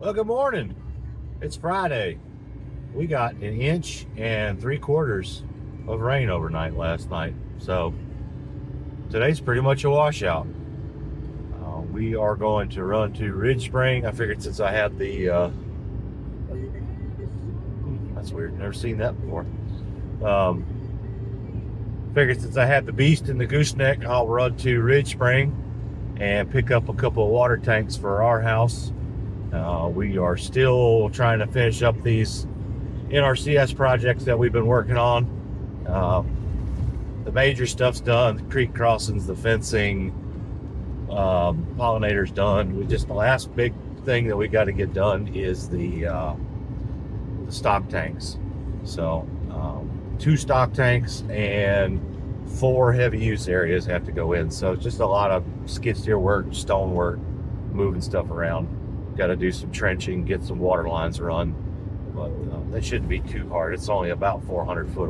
Well, good morning. It's Friday. We got 1.75 inches of rain overnight last night. So today's pretty much a washout. We are going to run to Ridge Spring. I figured since I had the, that's weird, never seen that before. Figured since I had the beast in the gooseneck, I'll run to Ridge Spring and pick up a couple of water tanks for our house. We are still trying to finish up these NRCS projects that we've been working on. The major stuff's done, the creek crossings, the fencing, pollinators done. The last big thing that we got to get done is the stock tanks. So 2 stock tanks and 4 heavy use areas have to go in. So it's just a lot of skid steer work, stone work, moving stuff around. Got to do some trenching, get some water lines run, but that shouldn't be too hard. It's only about 400 foot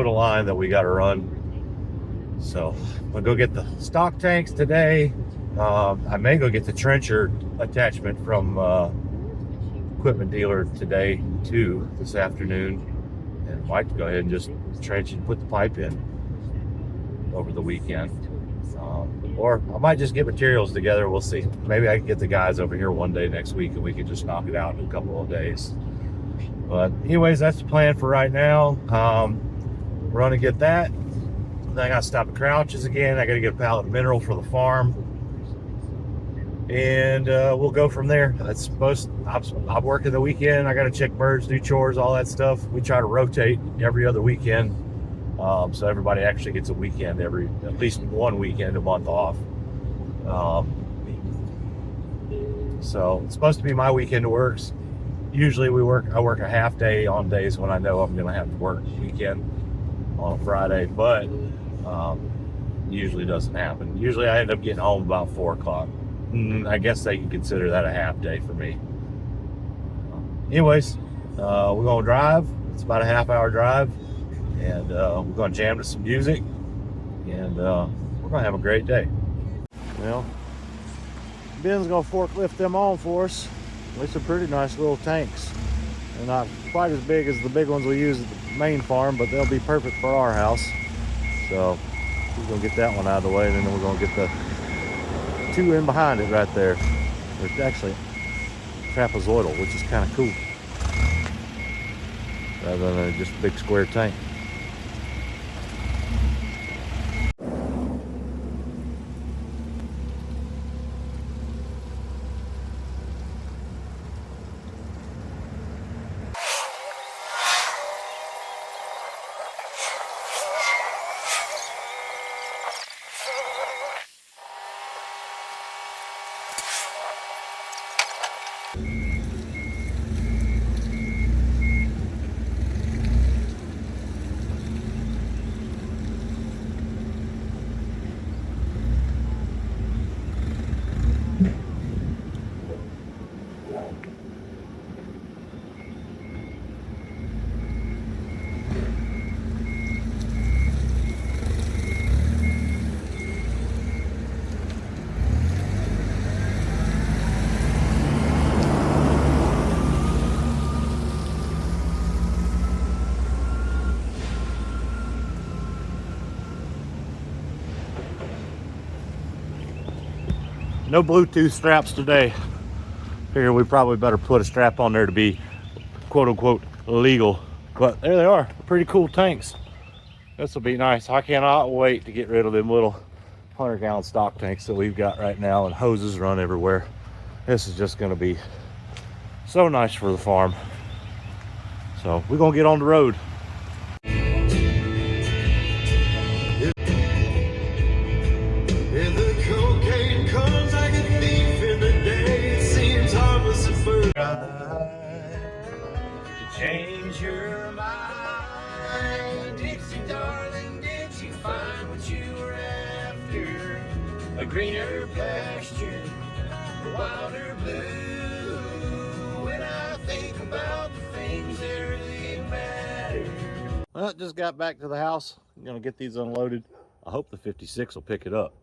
of line that we got to run. So I'm gonna go get the stock tanks today. I may go get the trencher attachment from equipment dealer today too, this afternoon, and might go ahead and just trench and put the pipe in over the weekend. Or I might just get materials together. We'll see. Maybe I can get the guys over here one day next week and we can just knock it out in a couple of days. But anyways, that's the plan for right now. We're gonna get that. Then I gotta stop at Crouches again. I gotta get a pallet of mineral for the farm. And we'll go from there. I'm working the weekend. I gotta check birds, do chores, all that stuff. We try to rotate every other weekend. So everybody actually gets a weekend at least one weekend a month off. So it's supposed to be my weekend works. Usually I work a half day on days when I know I'm gonna have to work weekend on a Friday, but usually doesn't happen. Usually I end up getting home about 4 o'clock. I guess they can consider that a half day for me. Anyways, we're gonna drive. It's about a half-hour drive. And we're going to jam to some music, and we're going to have a great day. Well, Ben's going to forklift them on for us. These are pretty nice little tanks. They're not quite as big as the big ones we use at the main farm, but they'll be perfect for our house. So we're going to get that one out of the way, and then we're going to get the 2 in behind it right there. It's actually trapezoidal, which is kind of cool, rather than just a big square tank. No Bluetooth straps today. Figure we probably better put a strap on there to be quote unquote legal. But there they are, pretty cool tanks. This will be nice. I cannot wait to get rid of them little 100-gallon stock tanks that we've got right now, and hoses run everywhere. This is just gonna be so nice for the farm. So we're gonna get on the road. Change your mind, Dixie darling, did you find what you were after? A greener pasture, a wilder blue. When I think about the things that really matter. Well, just got back to the house. I'm gonna get these unloaded. I hope the 56 will pick it up.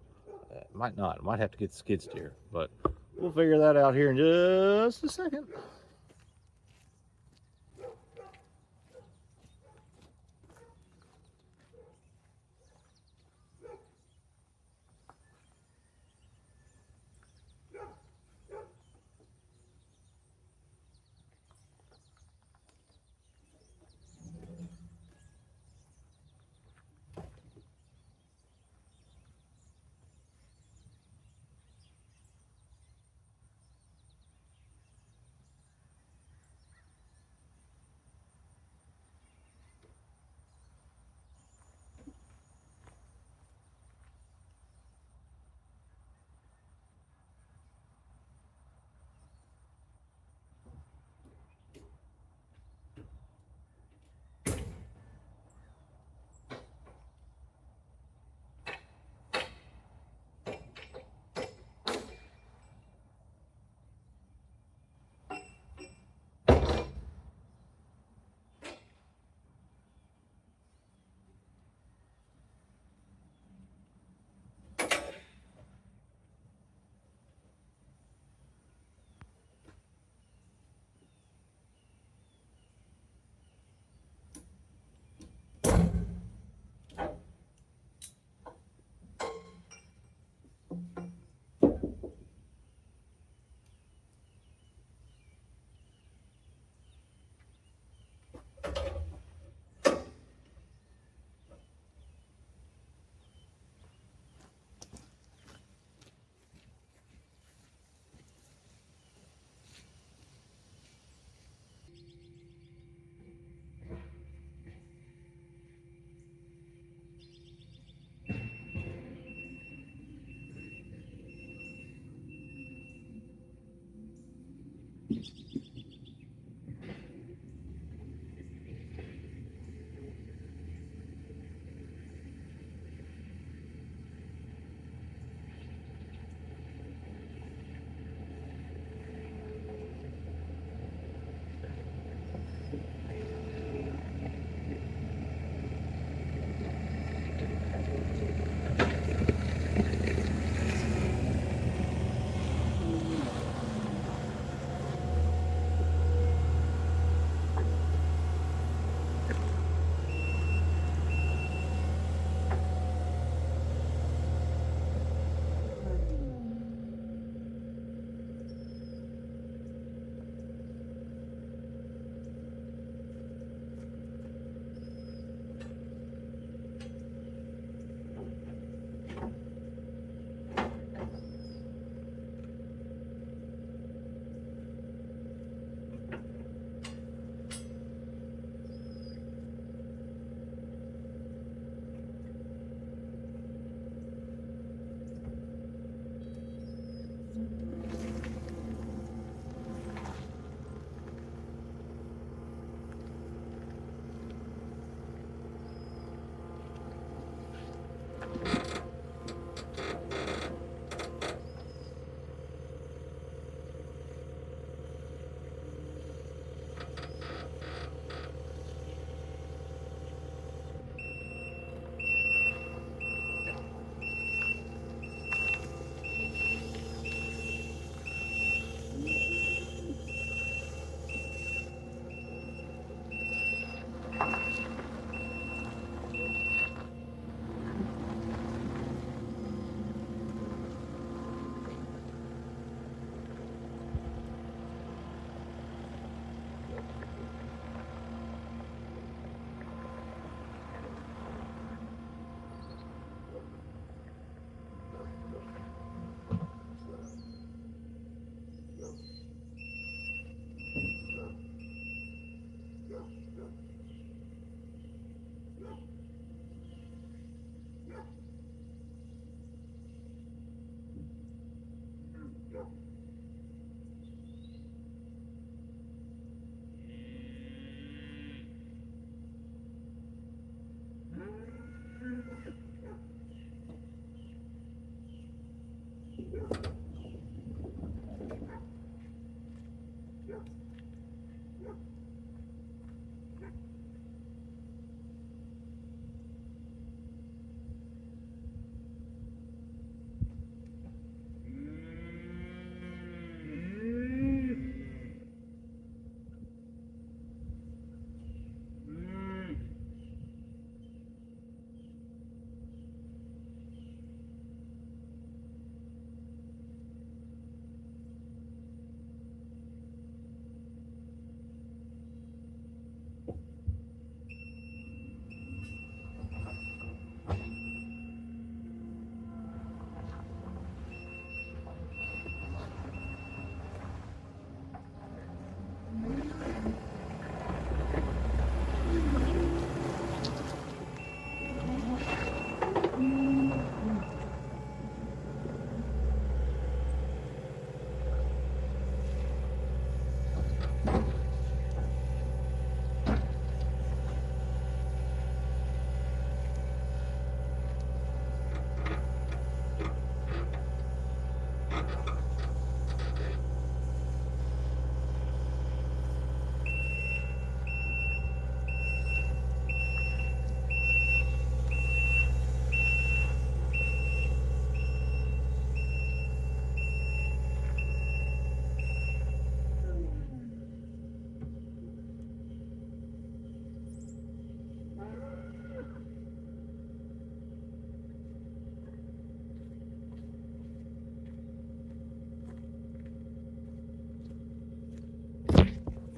It might not. I might have to get the skid steer, but we'll figure that out here in just a second.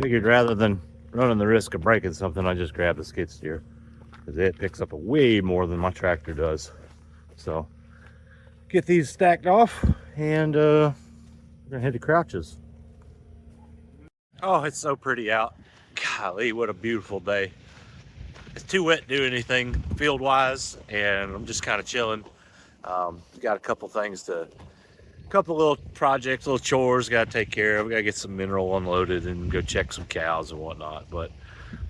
Figured rather than running the risk of breaking something, I just grabbed the skid steer because it picks up way more than my tractor does. So get these stacked off and we're gonna head to Crouches. Oh, it's so pretty out. Golly, what a beautiful day. It's too wet to do anything field wise, and I'm just kind of chilling. Got a couple little projects, little chores got to take care of. We got to get some mineral unloaded and go check some cows and whatnot. But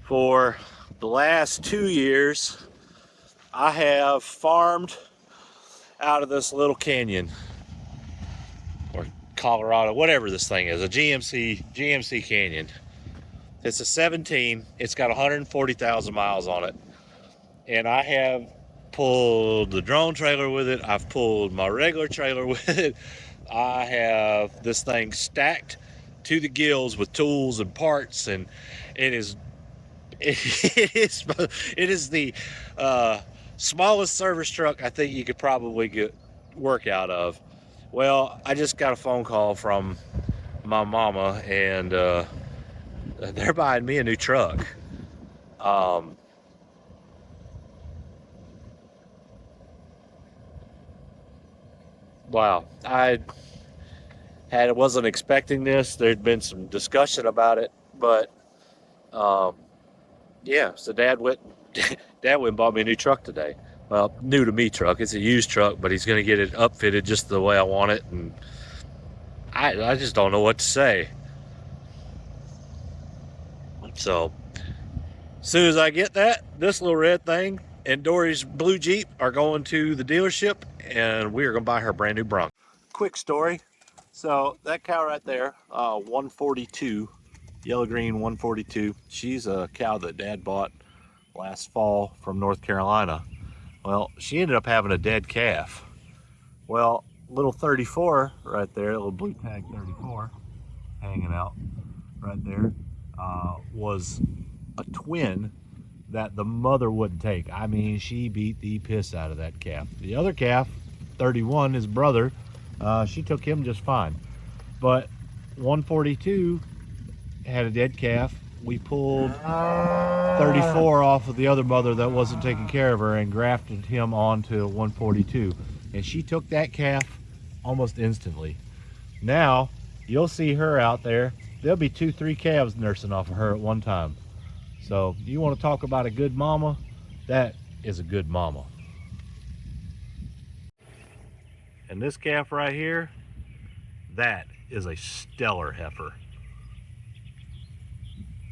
for the last 2 years, I have farmed out of this little canyon, or Colorado, whatever this thing is, a GMC Canyon. It's a 17. It's got 140,000 miles on it, and I have pulled the drone trailer with it. I've pulled my regular trailer with it. I have this thing stacked to the gills with tools and parts, and it is the smallest service truck I think you could probably get work out of. Well, I just got a phone call from my mama, and they're buying me a new truck. Wow, I wasn't expecting this. There'd been some discussion about it, but yeah. So Dad went and bought me a new truck today. Well, new to me truck. It's a used truck, but he's gonna get it upfitted just the way I want it, and I just don't know what to say. So as soon as I get that, this little red thing and Dory's blue Jeep are going to the dealership, and we are going to buy her a brand new Bronco. Quick story. So that cow right there, 142, yellow green 142. She's a cow that Dad bought last fall from North Carolina. Well, she ended up having a dead calf. Well, little 34 right there, little blue tag 34 hanging out right there, was a twin that the mother wouldn't take. I mean, she beat the piss out of that calf. The other calf, 31, his brother, she took him just fine. But 142 had a dead calf. We pulled 34 off of the other mother that wasn't taking care of her and grafted him onto 142. And she took that calf almost instantly. Now, you'll see her out there. There'll be 2-3 calves nursing off of her at one time. So you want to talk about a good mama? That is a good mama. And this calf right here, that is a stellar heifer.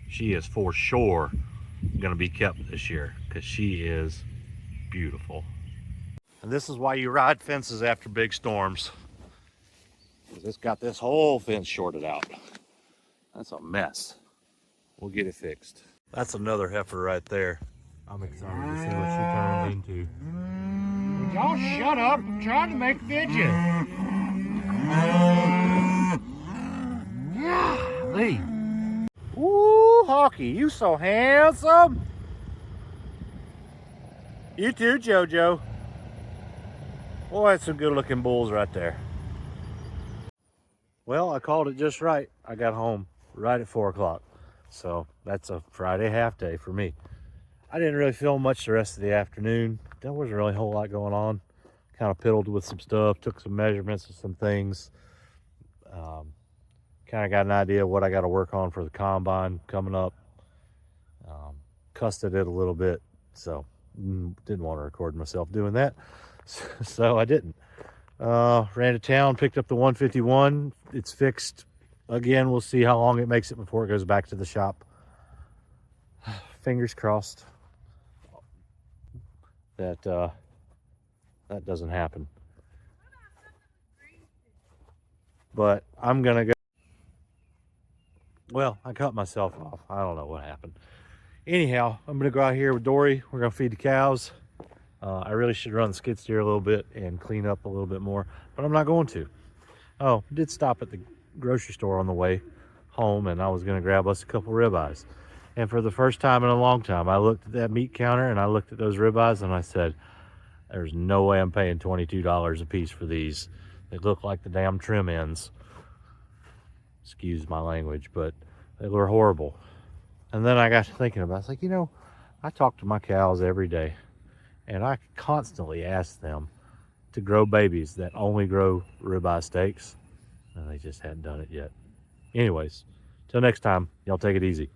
She is for sure going to be kept this year because she is beautiful. And this is why you ride fences after big storms. It's got this whole fence shorted out. That's a mess. We'll get it fixed. That's another heifer right there. I'm excited to see what she turns into. Would y'all shut up? I'm trying to make video. Golly. Woo, Hawky, you so handsome. You too, JoJo. Boy, that's some good looking bulls right there. Well, I called it just right. I got home right at 4 o'clock. So that's a Friday half day for me. I didn't really film much the rest of the afternoon. There wasn't really a whole lot going on. Kind of piddled with some stuff, took some measurements of some things. Kind of got an idea of what I got to work on for the combine coming up. Cussed at it a little bit, so didn't want to record myself doing that. So I didn't. Ran to town, picked up the 151. It's fixed. Again, we'll see how long it makes it before it goes back to the shop. Fingers crossed that that doesn't happen. But I'm gonna go. Well, I cut myself off. I don't know what happened. Anyhow, I'm gonna go out here with Dory. We're gonna feed the cows. I really should run the skid steer a little bit and clean up a little bit more, but I'm not going to. Oh, did stop at the grocery store on the way home, and I was going to grab us a couple ribeyes. And for the first time in a long time, I looked at that meat counter and I looked at those ribeyes and I said, there's no way I'm paying $22 a piece for these. They look like the damn trim ends. Excuse my language, but They were horrible. And then I got to thinking about it. It's like, you know, I talk to my cows every day, and I constantly ask them to grow babies that only grow ribeye steaks, and they just hadn't done it yet. Anyways, till next time, y'all take it easy.